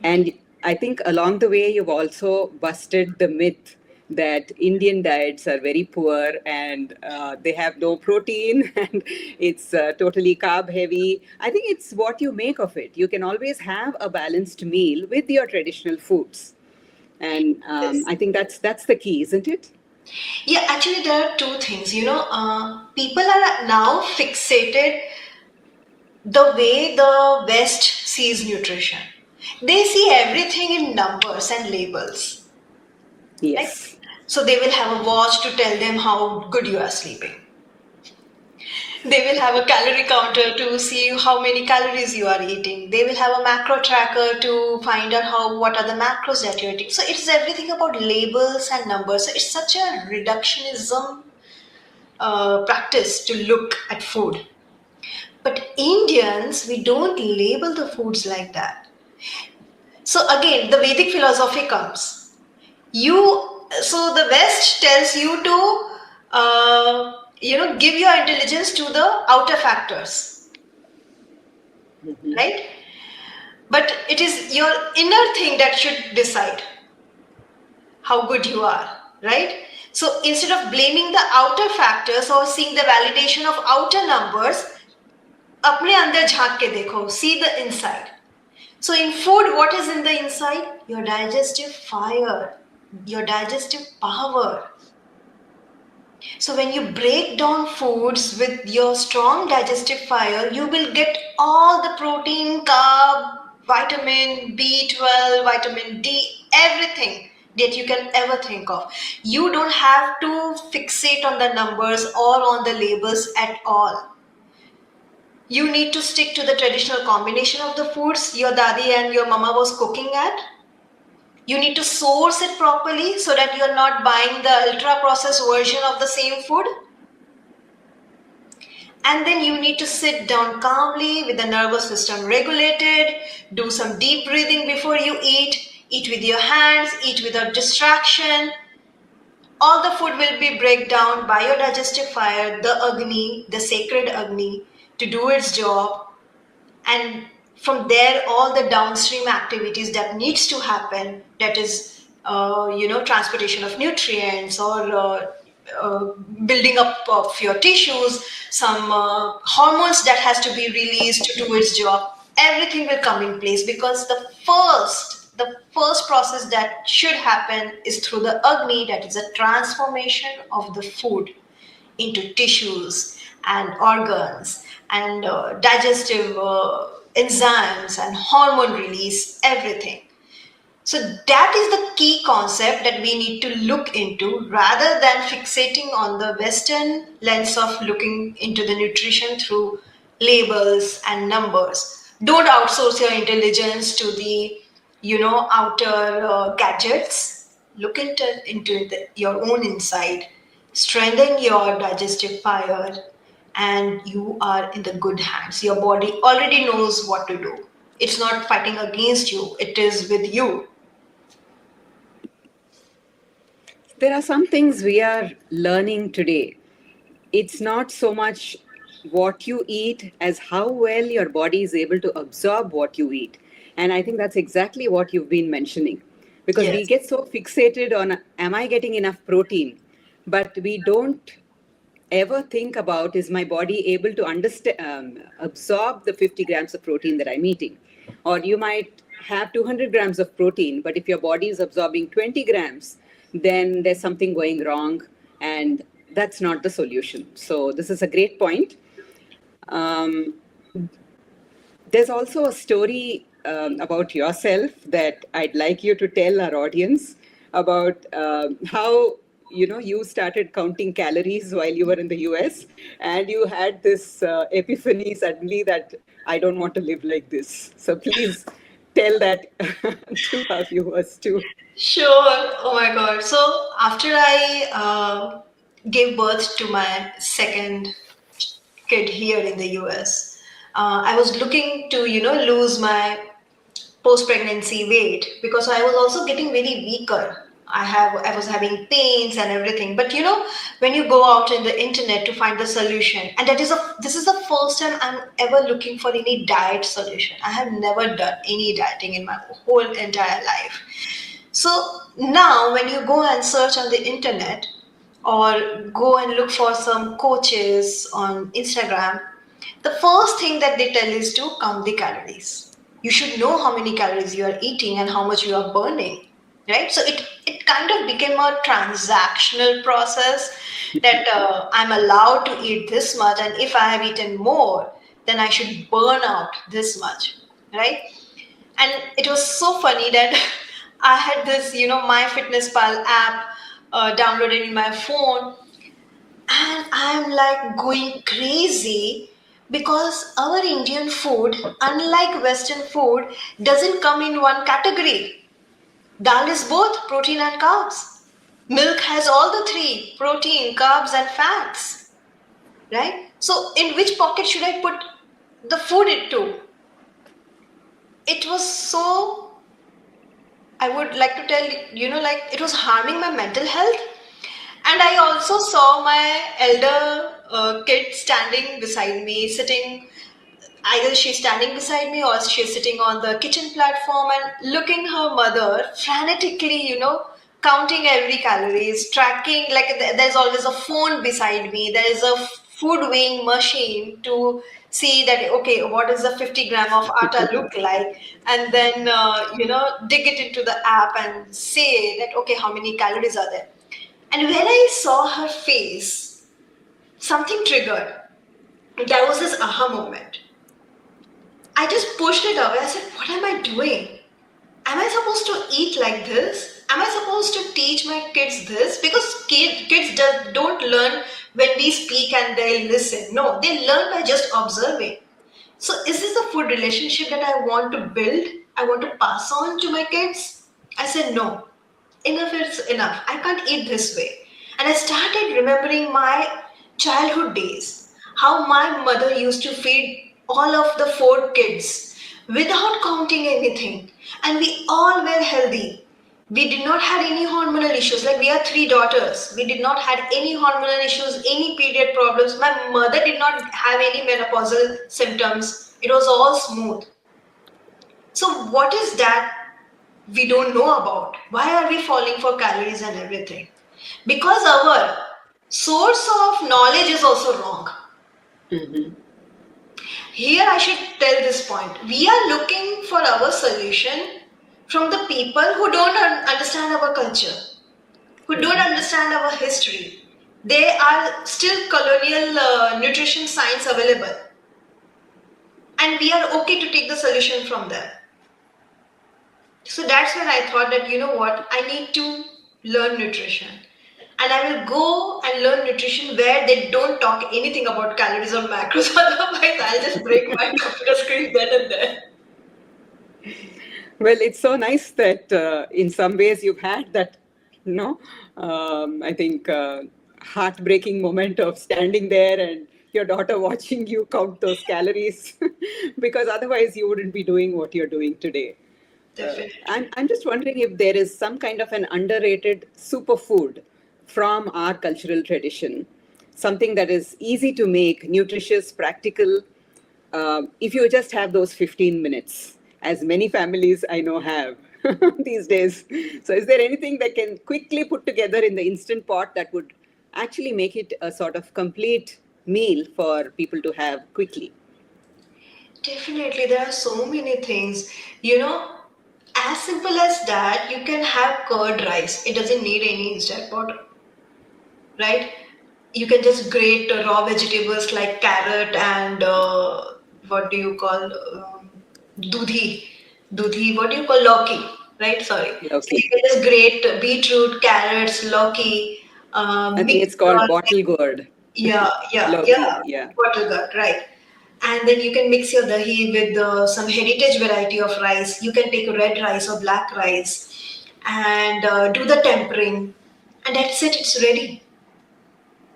[SPEAKER 1] And I think along the way, you've also busted the myth that Indian diets are very poor and they have no protein and it's totally carb heavy. I think it's what you make of it. You can always have a balanced meal with your traditional foods. And
[SPEAKER 2] Yes.
[SPEAKER 1] I think that's the key, isn't it?
[SPEAKER 2] Yeah, actually, there are two things. People are now fixated the way the West sees nutrition. They see everything in numbers and labels. Like,
[SPEAKER 1] Yes.
[SPEAKER 2] so they will have a watch to tell them how good you are sleeping. They will have a calorie counter to see how many calories you are eating. They will have a macro tracker to find out what are the macros that you're eating. So it's everything about labels and numbers. So it's such a reductionism practice to look at food. But Indians, we don't label the foods like that. So again, the Vedic philosophy comes. So the West tells you to, give your intelligence to the outer factors,
[SPEAKER 1] Mhm.
[SPEAKER 2] right? But it is your inner thing that should decide how good you are, right? So instead of blaming the outer factors or seeing the validation of outer numbers, अपने अंदर झांक के देखो, see the inside. So in food, what is in the inside? Your digestive fire, your digestive power. So when you break down foods with your strong digestive fire, you will get all the protein, carb, vitamin B12, vitamin D, everything that you can ever think of. You don't have to fixate on the numbers or on the labels at all. You need to stick to the traditional combination of the foods your daddy and your mama was cooking at. You need to source it properly so that you're not buying the ultra processed version of the same food. And then you need to sit down calmly with the nervous system regulated, do some deep breathing before you eat with your hands, eat without distraction. All the food will be break down by your digestive fire, the Agni, the sacred Agni, to do its job. And from there, all the downstream activities that needs to happen, that is, transportation of nutrients or uh, building up of your tissues, some hormones that has to be released to do its job, everything will come in place because the first process that should happen is through the Agni, that is a transformation of the food into tissues and organs and digestive enzymes and hormone release, everything. So that is the key concept that we need to look into rather than fixating on the Western lens of looking into the nutrition through labels and numbers. Don't outsource your intelligence to the, outer gadgets. Look into your own inside. Strengthen your digestive fire, and you are in the good hands. Your body already knows what to do. It's not fighting against you, it is with you.
[SPEAKER 1] There are some things we are learning today. It's not so much what you eat as how well your body is able to absorb what you eat. And I think that's exactly what you've been mentioning. Because we
[SPEAKER 2] Yes.
[SPEAKER 1] get so fixated on, am I getting enough protein? But we don't ever think about, is my body able to understand, absorb the 50 grams of protein that I'm eating? Or you might have 200 grams of protein, but if your body is absorbing 20 grams, then there's something going wrong, and that's not the solution. So, this is a great point. Um, there's also a story about yourself that I'd like you to tell our audience about how you started counting calories while you were in the US, and you had this epiphany suddenly that I don't want to live like this. So please tell that to our viewers too.
[SPEAKER 2] Sure. Oh my God. So after I gave birth to my second kid here in the US, I was looking to, lose my post-pregnancy weight because I was also getting very weaker. I was having pains and everything. But when you go out in the internet to find the solution, and this is the first time I'm ever looking for any diet solution. I have never done any dieting in my whole entire life. So now, when you go and search on the internet or go and look for some coaches on Instagram, the first thing that they tell is to count the calories. You should know how many calories you are eating and how much you are burning, right? So it kind of became a transactional process that I'm allowed to eat this much, and if I have eaten more, then I should burn out this much, right? And it was so funny that I had this, My Fitness Pal app downloaded in my phone, and I'm like going crazy because our Indian food, unlike Western food, doesn't come in one category. Dal is both protein and carbs. Milk has all the three: protein, carbs, and fats, right? So, in which pocket should I put the food into? It was so, I would like to tell like it was harming my mental health. And I also saw my elder kid standing beside me, sitting, either she's standing beside me or she's sitting on the kitchen platform and looking her mother frantically, counting every calories, tracking, like there's always a phone beside me, there is a food weighing machine to see that, okay, what does the 50 gram of atta look like? And then, dig it into the app and say that, okay, how many calories are there? And when I saw her face, something triggered. There was this aha moment. I just pushed it away. I said, what am I doing? Am I supposed to eat like this? Am I supposed to teach my kids this? Because kids don't learn when we speak and they listen. No, they learn by just observing. So, is this a food relationship that I want to build? I want to pass on to my kids? I said, no, enough is enough. I can't eat this way. And I started remembering my childhood days, how my mother used to feed all of the four kids without counting anything. And we all were healthy. We did not have any hormonal issues. Like, we are three daughters. We did not have any hormonal issues, any period problems. My mother did not have any menopausal symptoms. It was all smooth. So what is that we don't know about? Why are we falling for calories and everything? Because our source of knowledge is also wrong.
[SPEAKER 1] Mm-hmm.
[SPEAKER 2] Here I should tell this point. We are looking for our solution from the people who don't understand our culture, who don't understand our history. They are still colonial nutrition science available. And we are okay to take the solution from them. So that's when I thought that, you know what, I need to learn nutrition. And I will go and learn nutrition where they don't talk anything about calories or macros. Otherwise, I'll just break my computer screen then and there.
[SPEAKER 1] Well, it's so nice that in some ways you've had that, I think, heartbreaking moment of standing there and your daughter watching you count those calories, because otherwise you wouldn't be doing what you're doing today.
[SPEAKER 2] Definitely.
[SPEAKER 1] I'm just wondering if there is some kind of an underrated superfood from our cultural tradition something that is easy to make, nutritious, practical, if you just have those 15 minutes, as many families I know have these days. So, is there anything that can quickly put together in the instant pot that would actually make it a sort of complete meal for people to have quickly?
[SPEAKER 2] Definitely, there are so many things. You know, as simple as that, you can have curd rice. It doesn't need any instant pot, right? You can just grate raw vegetables like carrot and what do you call dudhi, what do you call lauki, right? Sorry. So you
[SPEAKER 1] Okay.
[SPEAKER 2] can just grate beetroot, carrots, lauki,
[SPEAKER 1] I think
[SPEAKER 2] mix
[SPEAKER 1] it's
[SPEAKER 2] it
[SPEAKER 1] called
[SPEAKER 2] all.
[SPEAKER 1] bottle gourd.
[SPEAKER 2] Yeah,
[SPEAKER 1] Loki, yeah.
[SPEAKER 2] bottle gourd, right. And then you can mix your dahi with some heritage variety of rice. You can take red rice or black rice and do the tempering, and that's it. It's ready.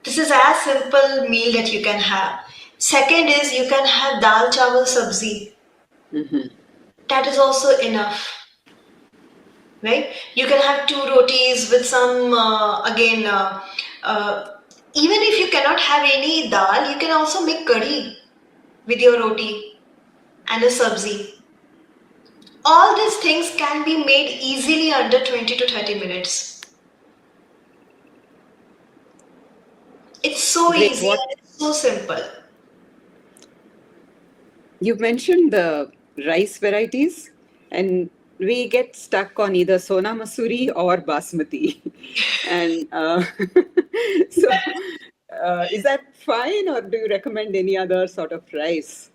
[SPEAKER 2] This is as simple meal that you can have. Second is you can have dal chawal sabzi.
[SPEAKER 1] Hmm.
[SPEAKER 2] That is also enough, right? You can have two rotis with some uh, even if you cannot have any dal, you can also make curry with your roti and a sabzi. All these things can be made easily under 20 to 30 minutes. It's so
[SPEAKER 1] Great.
[SPEAKER 2] easy
[SPEAKER 1] What
[SPEAKER 2] and it's so simple.
[SPEAKER 1] you mentioned the rice varieties, and we get stuck on either Sona Masuri or Basmati. And so, is that fine, or do you recommend any other sort of rice?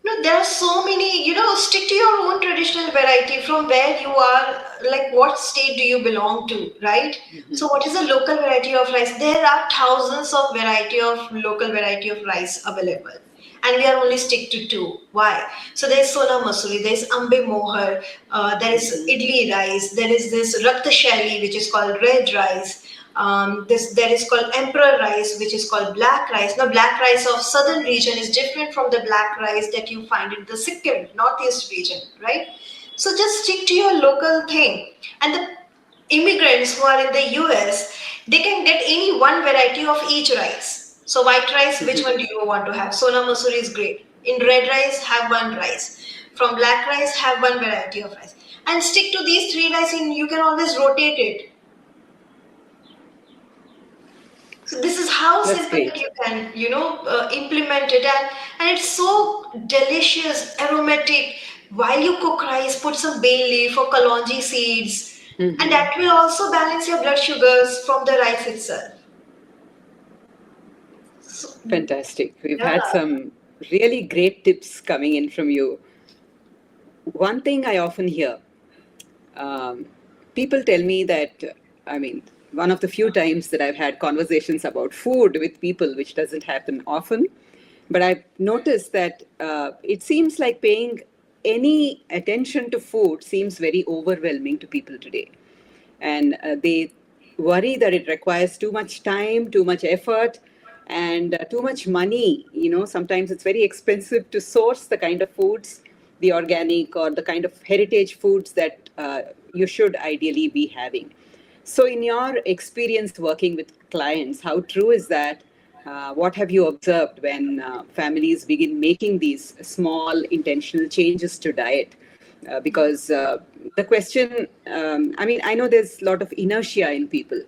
[SPEAKER 2] No, there are so many, stick to your own traditional variety from where you are, like what state do you belong to, right? So what is the local variety of rice? There are thousands of local variety of rice available. And we are only stick to two. Why? So there is Sona Masuri, there is Ambe Mohar, there is
[SPEAKER 1] Hmm.
[SPEAKER 2] Idli rice, there is this Rakta Shaili, which is called red rice. This there is called emperor rice, which is called black rice. Now, black rice of southern region is different from the black rice that you find in the Sikkim northeast region, right? So just stick to your local thing. And the immigrants who are in the US, they can get any one variety of each rice. So white rice, which one do you want to have? Sona Masuri is great. In red rice, have one rice. From black rice, have one variety of rice. And stick to these three rice, and you can always rotate it. So this is how
[SPEAKER 1] That's
[SPEAKER 2] simple that
[SPEAKER 1] great.
[SPEAKER 2] you can, implement it, and it's so delicious, aromatic. While you cook rice, put some bay leaf or kalonji seeds, and
[SPEAKER 1] Hmm.
[SPEAKER 2] that will also balance your blood sugars from the rice itself. So,
[SPEAKER 1] Fantastic. We've
[SPEAKER 2] yeah,
[SPEAKER 1] had some really great tips coming in from you. One thing I often hear, um, people tell me that, I mean, one of the few times that I've had conversations about food with people, which doesn't happen often, but I've noticed that it seems like paying any attention to food seems very overwhelming to people today. And they worry that it requires too much time, too much effort, and too much money. You know, sometimes it's very expensive to source the kind of foods, the organic or the kind of heritage foods that you should ideally be having. So, in your experience working with clients, how true is that? What have you observed when families begin making these small intentional changes to diet? Because the question, I mean, I know there's a lot of inertia in people.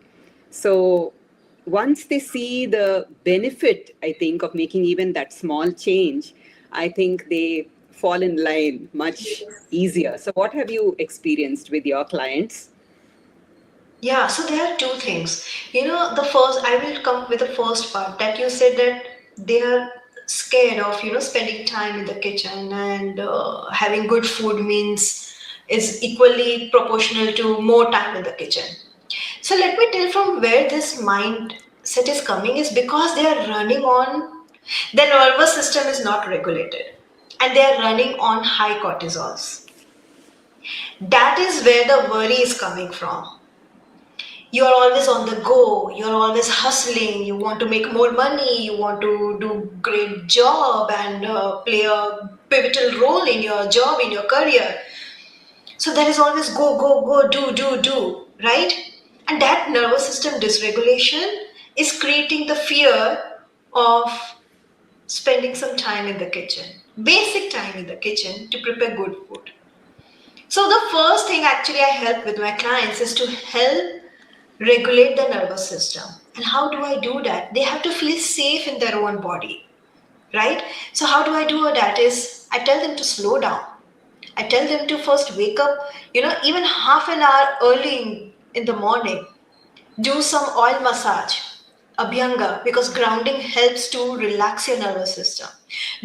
[SPEAKER 1] So once they see the benefit, I think, of making even that small change, I think they fall in line much easier. So, what have you experienced with your clients?
[SPEAKER 2] yeah. So there are two things. The first, I will come with the first part that you said that they are scared of, spending time in the kitchen, and having good food means is equally proportional to more time in the kitchen. So let me tell from where this mindset is coming is because they are running on their nervous system is not regulated, and they are running on high cortisols. That is where the worry is coming from. You are always on the go, you're always hustling, you want to make more money, you want to do great job and play a pivotal role in your job, in your career. So there is always go, go, go, do, right? And that nervous system dysregulation is creating the fear of spending some time in the kitchen, basic time in the kitchen to prepare good food. So, the first thing actually I help with my clients is to help regulate the nervous system. And how do I do that? They have to feel safe in their own body, right? So, how do I do that? Is I tell them to slow down. I tell them to first wake up, even half an hour early in the morning. Do some oil massage, abhyanga, because grounding helps to relax your nervous system.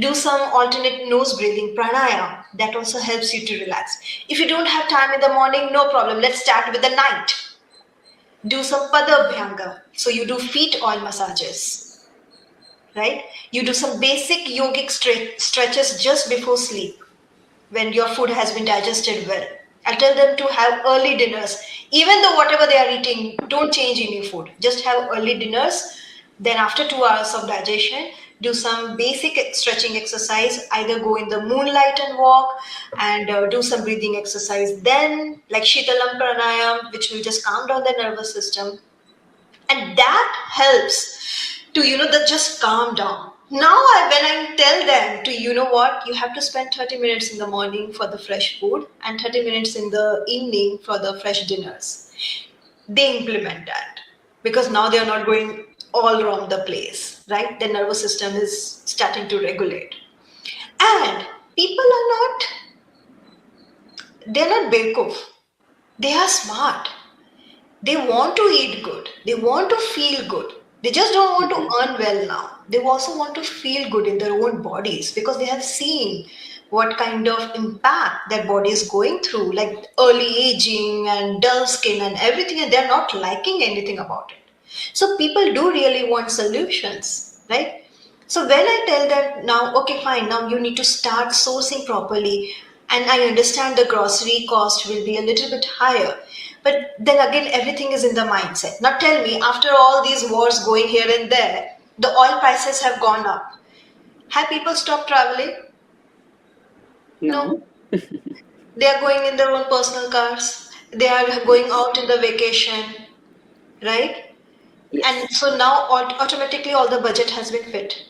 [SPEAKER 2] Do some alternate nose breathing, pranayama, that also helps you to relax. If you don't have time in the morning, no problem. Let's start with the night. Do some pada abhyanga. So you do feet oil massages, right? You do some basic yogic stretches just before sleep when your food has been digested well. I tell them to have early dinners. Even though whatever they are eating, don't change any food. Just have early dinners. Then after 2 hours of digestion, do some basic stretching exercise. Either go in the moonlight and walk and do some breathing exercise. Then like Shitalam Pranayam, which will just calm down the nervous system, and that helps to that just calm down. Now when I tell them to what, you have to spend 30 minutes in the morning for the fresh food and 30 minutes in the evening for the fresh dinners, they implement that, because now they are not going all around the place, right? The nervous system is starting to regulate. And people are not, they're not bekuf, they are smart. They want to eat good. They want to feel good. They just don't want to earn well now. They also want to feel good in their own bodies because they have seen what kind of impact their body is going through, like early aging and dull skin and everything, and they're not liking anything about it. So people do really want solutions, right? So when I tell them now, okay, fine, now you need to start sourcing properly, and I understand the grocery cost will be a little bit higher, but then again, everything is in the mindset. Now tell me, after all these wars going here and there, the oil prices have gone up. Have people stopped traveling? No.
[SPEAKER 1] No?
[SPEAKER 2] They are going in their own personal cars. They are going out in the vacation, right? And
[SPEAKER 1] Yes.
[SPEAKER 2] so now automatically all the budget has been fit.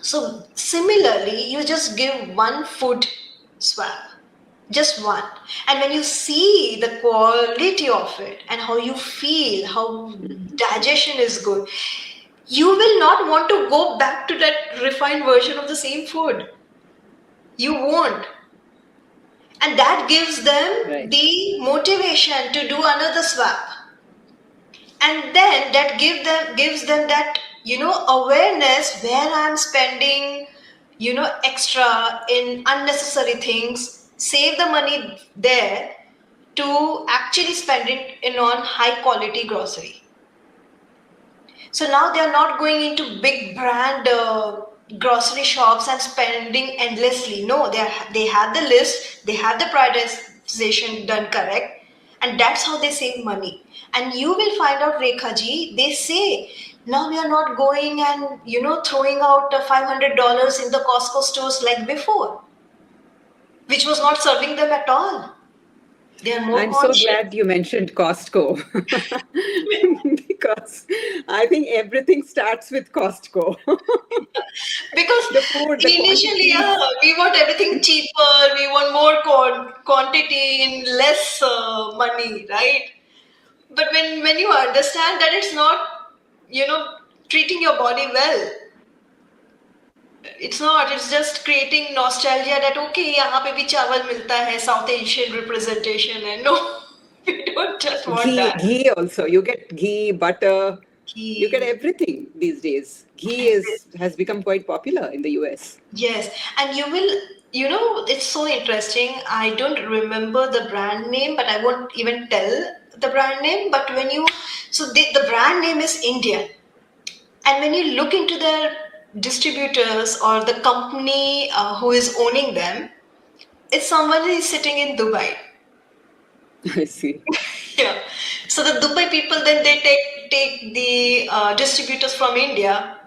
[SPEAKER 2] So similarly, you just give one food swap, just one. And when you see the quality of it and how you feel, how digestion is good, you will not want to go back to that refined version of the same food. You won't. And that gives them
[SPEAKER 1] Right.
[SPEAKER 2] the motivation to do another swap. And then that gives them that awareness where I'm spending extra in unnecessary things, save the money there to actually spend it in on high quality grocery. So now they are not going into big brand grocery shops and spending endlessly. No, they have the list, they have the prioritization done correct, and that's how they save money. And you will find out, Rekha ji, they say now we are not going and throwing out $500 in the Costco stores like before, which was not serving them at all. They are more
[SPEAKER 1] I'm so
[SPEAKER 2] conscious.
[SPEAKER 1] glad you mentioned Costco because I think everything starts with Costco.
[SPEAKER 2] Because
[SPEAKER 1] The food, the
[SPEAKER 2] initially, yeah,
[SPEAKER 1] quantities.
[SPEAKER 2] we want everything cheaper, we want more quantity in less money, right? But when you understand that it's not, you know, treating your body well, it's not, it's just creating nostalgia that, okay, यहाँ पे भी चावल मिलता है, South Asian representation, and no, we don't just want
[SPEAKER 1] Ghee,
[SPEAKER 2] that.
[SPEAKER 1] ghee also. You get ghee, butter. You get
[SPEAKER 2] He,
[SPEAKER 1] everything these days. Ghee is has become quite popular in the US.
[SPEAKER 2] yes, and you will, it's so interesting. I don't remember the brand name, but I won't even tell the brand name. But so the brand name is Indian. And when you look into their distributors or the company who is owning them, it's someone who is sitting in Dubai.
[SPEAKER 1] I see.
[SPEAKER 2] Yeah. So the Dubai people then they take the distributors from India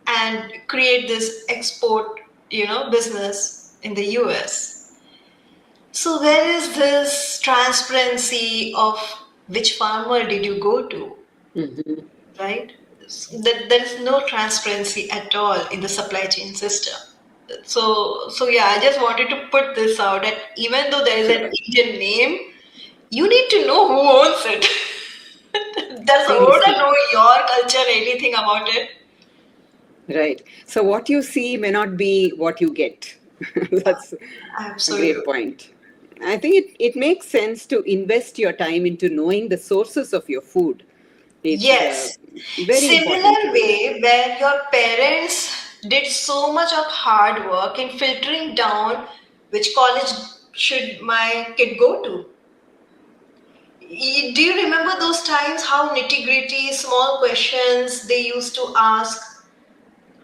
[SPEAKER 2] and create this export, business in the US. So where is this transparency of which farmer did you go to,
[SPEAKER 1] Mhm.
[SPEAKER 2] right? there is no transparency at all in the supply chain system. So yeah, I just wanted to put this out that even though there is an
[SPEAKER 1] Sure.
[SPEAKER 2] Indian name, you need to know who owns it. Does Oda
[SPEAKER 1] Seriously.
[SPEAKER 2] know your culture, anything about it?
[SPEAKER 1] Right. So what you see may not be what you get. That's a great
[SPEAKER 2] Absolutely.
[SPEAKER 1] point. I think it makes sense to invest your time into knowing the sources of your food. It's
[SPEAKER 2] Yes.
[SPEAKER 1] very important to
[SPEAKER 2] Similar
[SPEAKER 1] do that.
[SPEAKER 2] way where your parents did so much of hard work in filtering down which college should my kid go to. Do you remember those times how nitty gritty, small questions they used to ask?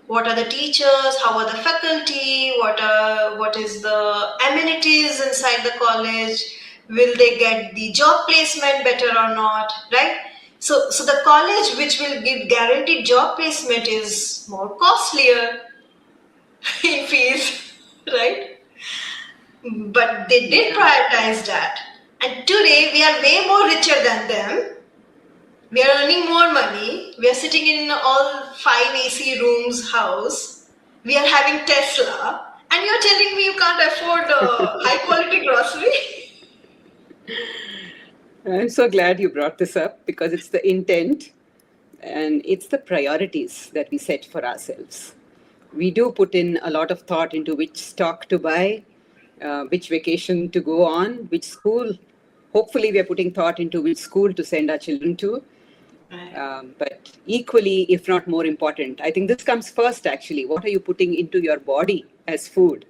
[SPEAKER 2] What are the teachers? How are the faculty? What is the amenities inside the college? Will they get the job placement better or not? Right? So the college which will give guaranteed job placement is more costlier in fees, right? But they did
[SPEAKER 1] Yeah.
[SPEAKER 2] prioritize that. And today we are way more richer than them. We are earning more money. We are sitting in all five AC rooms house. We are having Tesla. And you're telling me you can't afford high quality grocery?
[SPEAKER 1] I'm so glad you brought this up because it's the intent and it's the priorities that we set for ourselves. We do put in a lot of thought into which stock to buy, which vacation to go on, which school. Hopefully, we are putting thought into which school to send our children to.
[SPEAKER 2] Right.
[SPEAKER 1] But equally, if not more important, I think this comes first actually. What are you putting into your body as food?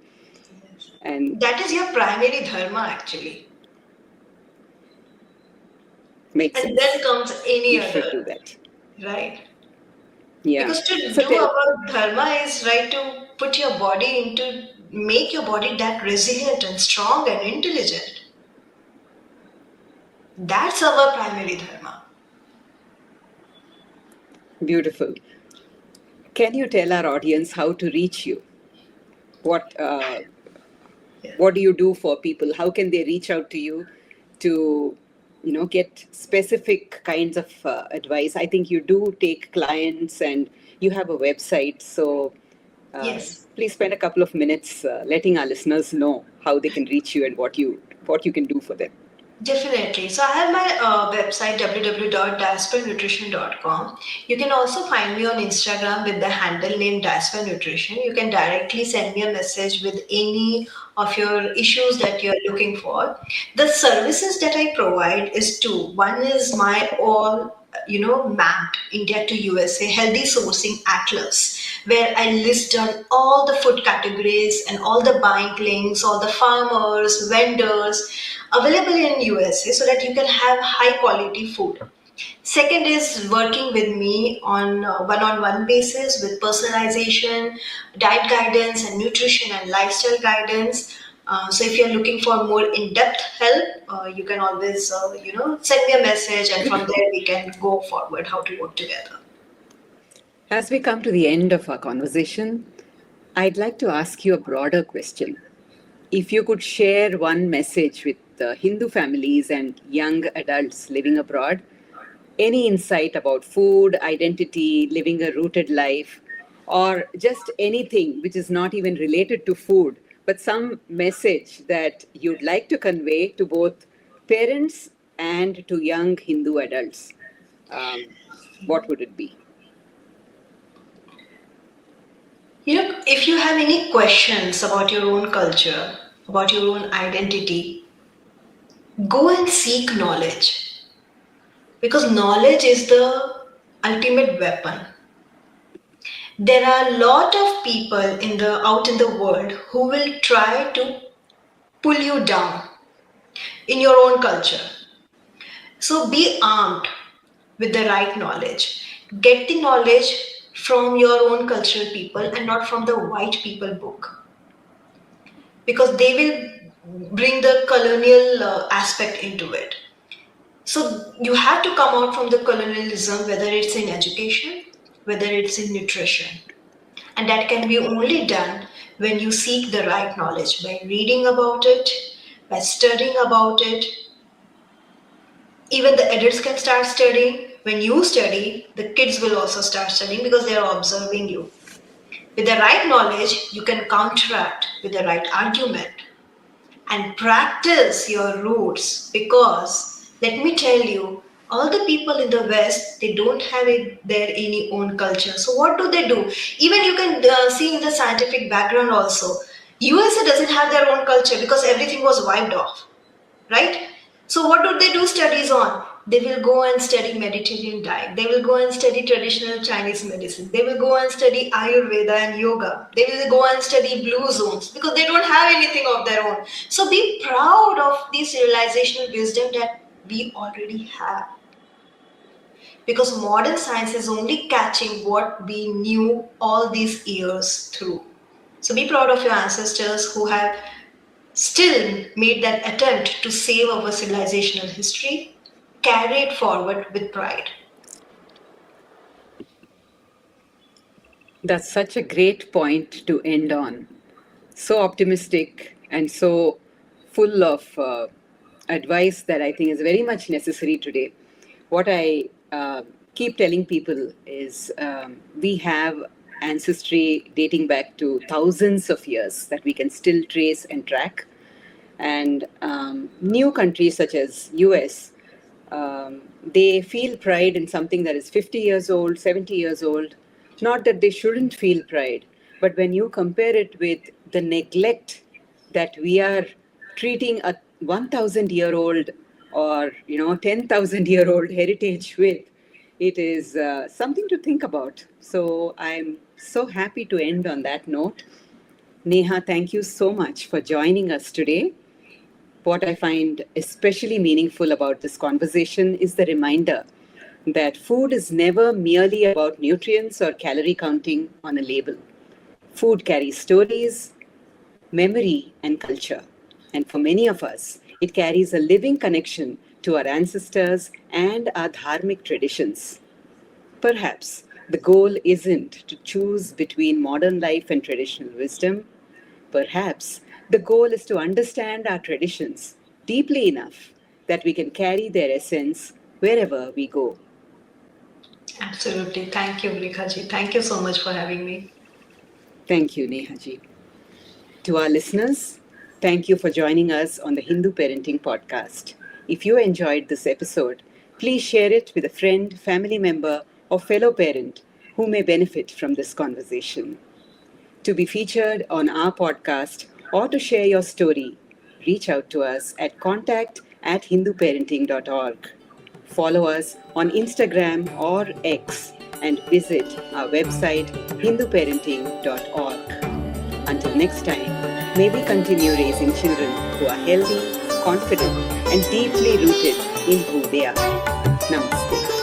[SPEAKER 1] And
[SPEAKER 2] That is your primary dharma actually.
[SPEAKER 1] makes
[SPEAKER 2] And then
[SPEAKER 1] sense.
[SPEAKER 2] comes
[SPEAKER 1] We
[SPEAKER 2] any
[SPEAKER 1] should
[SPEAKER 2] other,
[SPEAKER 1] do that.
[SPEAKER 2] right?
[SPEAKER 1] Yeah.
[SPEAKER 2] Because to
[SPEAKER 1] So
[SPEAKER 2] do
[SPEAKER 1] tell,
[SPEAKER 2] our dharma is right to put your body into, make your body that resilient and strong and intelligent. That's our primary dharma.
[SPEAKER 1] beautiful. Can you tell our audience how to reach you? What
[SPEAKER 2] Yeah.
[SPEAKER 1] what do you do for people? How can they reach out to you to get specific kinds of advice? I think you do take clients and you have a website, so uh,
[SPEAKER 2] Yes.
[SPEAKER 1] please spend a couple of minutes letting our listeners know how they can reach you and what you can do for them.
[SPEAKER 2] Definitely. So I have my website www.diasporanutrition.com. You can also find me on Instagram with the handle name Diaspora Nutrition. You can directly send me a message with any of your issues that you're looking for. The services that I provide is two. One is my all mapped India to USA healthy sourcing atlas, where I list down all the food categories and all the buying links, all the farmers, vendors available in USA so that you can have high quality food. Second is working with me on one-on-one basis with personalization, diet guidance, and nutrition and lifestyle guidance. So if you're looking for more in-depth help, you can always send me a message, and from there we can go forward how to work together.
[SPEAKER 1] As we come to the end of our conversation, I'd like to ask you a broader question. If you could share one message with Hindu families and young adults living abroad, any insight about food, identity, living a rooted life, or just anything which is not even related to food, but some message that you'd like to convey to both parents and to young Hindu adults, um, what would it be?
[SPEAKER 2] If you have any questions about your own culture, about your own identity, go and seek knowledge, because knowledge is the ultimate weapon. There are a lot of people out in the world who will try to pull you down in your own culture. So be armed with the right knowledge. Get the knowledge from your own cultural people and not from the white people book, because they will bring the colonial aspect into it. So you have to come out from the colonialism, whether it's in education, whether it's in nutrition. And that can be only done when you seek the right knowledge by reading about it, by studying about it, Even the adults can start studying. When you study, the kids will also start studying because they are observing you. With the right knowledge, you can counteract with the right argument and practice your roots, because let me tell you, all the people in the west, they don't have their any own culture. So what do? Even you can see in the scientific background also, USA doesn't have their own culture because everything was wiped off, right? So what do they do studies on? They will go and study Mediterranean diet. They will go and study traditional Chinese medicine. They will go and study Ayurveda and yoga. They will go and study blue zones because they don't have anything of their own. So be proud of the civilizational wisdom that we already have. Because modern science is only catching what we knew all these years through. So be proud of your ancestors who have still made that attempt to save our civilizational history, carry it forward with pride.
[SPEAKER 1] That's such a great point to end on. So optimistic and so full of advice that I think is very much necessary today. What I keep telling people is we have ancestry dating back to thousands of years that we can still trace and track. And new countries such as US, they feel pride in something that is 50 years old, 70 years old. Not that they shouldn't feel pride, but when you compare it with the neglect that we are treating a 1,000-year-old or 10,000-year-old heritage with, it is something to think about. So I'm so happy to end on that note. Neha, thank you so much for joining us today. What I find especially meaningful about this conversation is the reminder that food is never merely about nutrients or calorie counting on a label. Food carries stories, memory, and culture. And for many of us, it carries a living connection to our ancestors and our dharmic traditions. Perhaps the goal isn't to choose between modern life and traditional wisdom. Perhaps the goal is to understand our traditions deeply enough that we can carry their essence wherever we go.
[SPEAKER 2] Absolutely. Thank you, Rekhaji. Thank you so much for having me.
[SPEAKER 1] Thank you, Nehaji. To our listeners, thank you for joining us on the Hindu Parenting Podcast. If you enjoyed this episode, please share it with a friend, family member, or fellow parent who may benefit from this conversation. To be featured on our podcast or to share your story, reach out to us at contact@hinduparenting.org. Follow us on Instagram or X and visit our website hinduparenting.org. Until next time, may we continue raising children who are healthy, confident, and deeply rooted in who they are. Namaste.